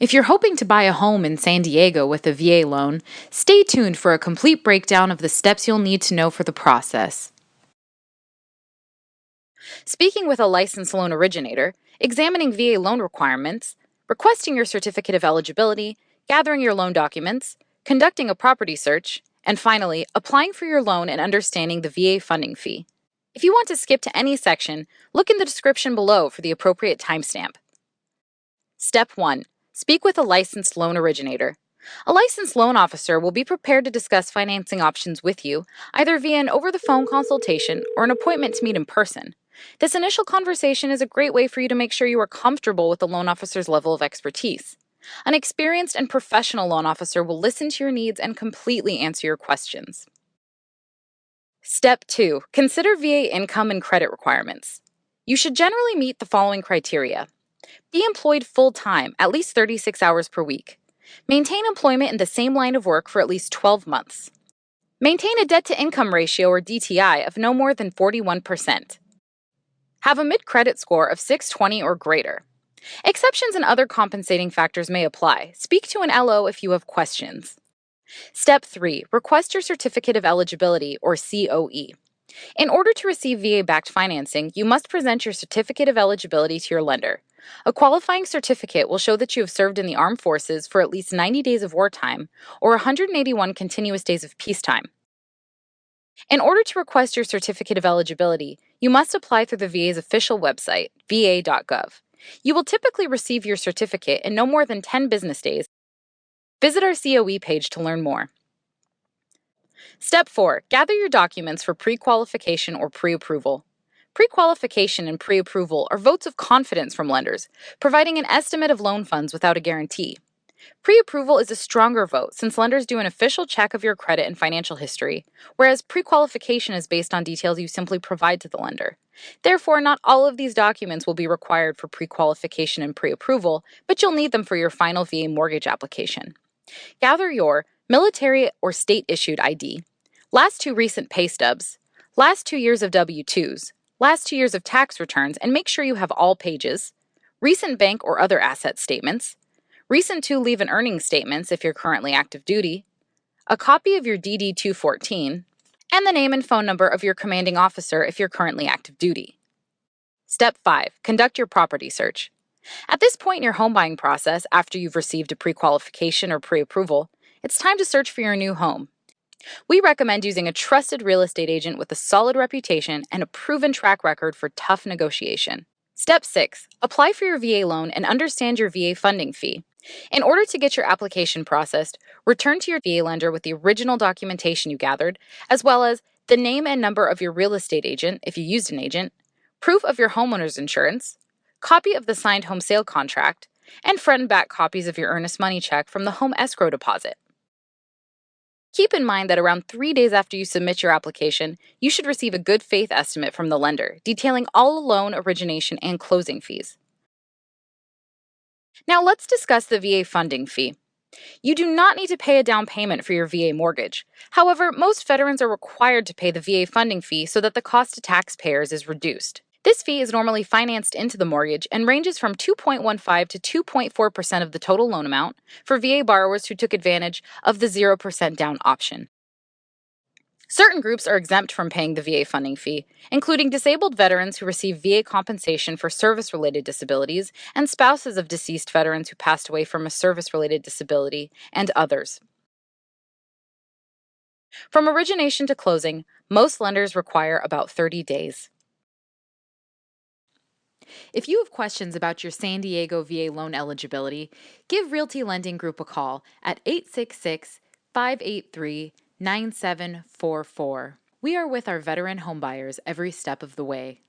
If you're hoping to buy a home in San Diego with a VA loan, stay tuned for a complete breakdown of the steps you'll need to know for the process. Speaking with a licensed loan originator, examining VA loan requirements, requesting your certificate of eligibility, gathering your loan documents, conducting a property search, and finally, applying for your loan and understanding the VA funding fee. If you want to skip to any section, look in the description below for the appropriate timestamp. Step 1. Speak with a licensed loan originator. A licensed loan officer will be prepared to discuss financing options with you, either via an over-the-phone consultation or an appointment to meet in person. This initial conversation is a great way for you to make sure you are comfortable with the loan officer's level of expertise. An experienced and professional loan officer will listen to your needs and completely answer your questions. Step 2. Consider VA income and credit requirements. You should generally meet the following criteria. Be employed full-time, at least 36 hours per week. Maintain employment in the same line of work for at least 12 months. Maintain a debt-to-income ratio or DTI of no more than 41%. Have a mid-credit score of 620 or greater. Exceptions and other compensating factors may apply. Speak to an LO if you have questions. Step 3. Request your Certificate of Eligibility, or COE. In order to receive VA-backed financing, you must present your Certificate of Eligibility to your lender. A qualifying certificate will show that you have served in the armed forces for at least 90 days of wartime or 181 continuous days of peacetime. In order to request your Certificate of Eligibility, you must apply through the VA's official website, va.gov. You will typically receive your certificate in no more than 10 business days. Visit our COE page to learn more. Step 4. Gather your documents for pre-qualification or pre-approval. Pre-qualification and pre-approval are votes of confidence from lenders, providing an estimate of loan funds without a guarantee. Pre-approval is a stronger vote since lenders do an official check of your credit and financial history, whereas pre-qualification is based on details you simply provide to the lender. Therefore, not all of these documents will be required for pre-qualification and pre-approval, but you'll need them for your final VA mortgage application. Gather your military or state-issued ID, last 2 recent pay stubs, last 2 years of W-2s, last 2 years of tax returns, and make sure you have all pages, recent bank or other asset statements, recent 2 leave and earnings statements if you're currently active duty, a copy of your DD-214, and the name and phone number of your commanding officer if you're currently active duty. Step 5. Conduct your property search. At this point in your home buying process, after you've received a pre-qualification or pre-approval, it's time to search for your new home. We recommend using a trusted real estate agent with a solid reputation and a proven track record for tough negotiation. Step 6. Apply for your VA loan and understand your VA funding fee. In order to get your application processed, return to your VA lender with the original documentation you gathered, as well as the name and number of your real estate agent if you used an agent, proof of your homeowner's insurance, copy of the signed home sale contract, and front and back copies of your earnest money check from the home escrow deposit. Keep in mind that around 3 days after you submit your application, you should receive a good faith estimate from the lender, detailing all loan origination and closing fees. Now let's discuss the VA funding fee. You do not need to pay a down payment for your VA mortgage. However, most veterans are required to pay the VA funding fee so that the cost to taxpayers is reduced. This fee is normally financed into the mortgage and ranges from 2.15 to 2.4% of the total loan amount for VA borrowers who took advantage of the 0% down option. Certain groups are exempt from paying the VA funding fee, including disabled veterans who receive VA compensation for service-related disabilities and spouses of deceased veterans who passed away from a service-related disability, and others. From origination to closing, most lenders require about 30 days. If you have questions about your San Diego VA loan eligibility, give Realty Lending Group a call at 866-583-9744. We are with our veteran homebuyers every step of the way.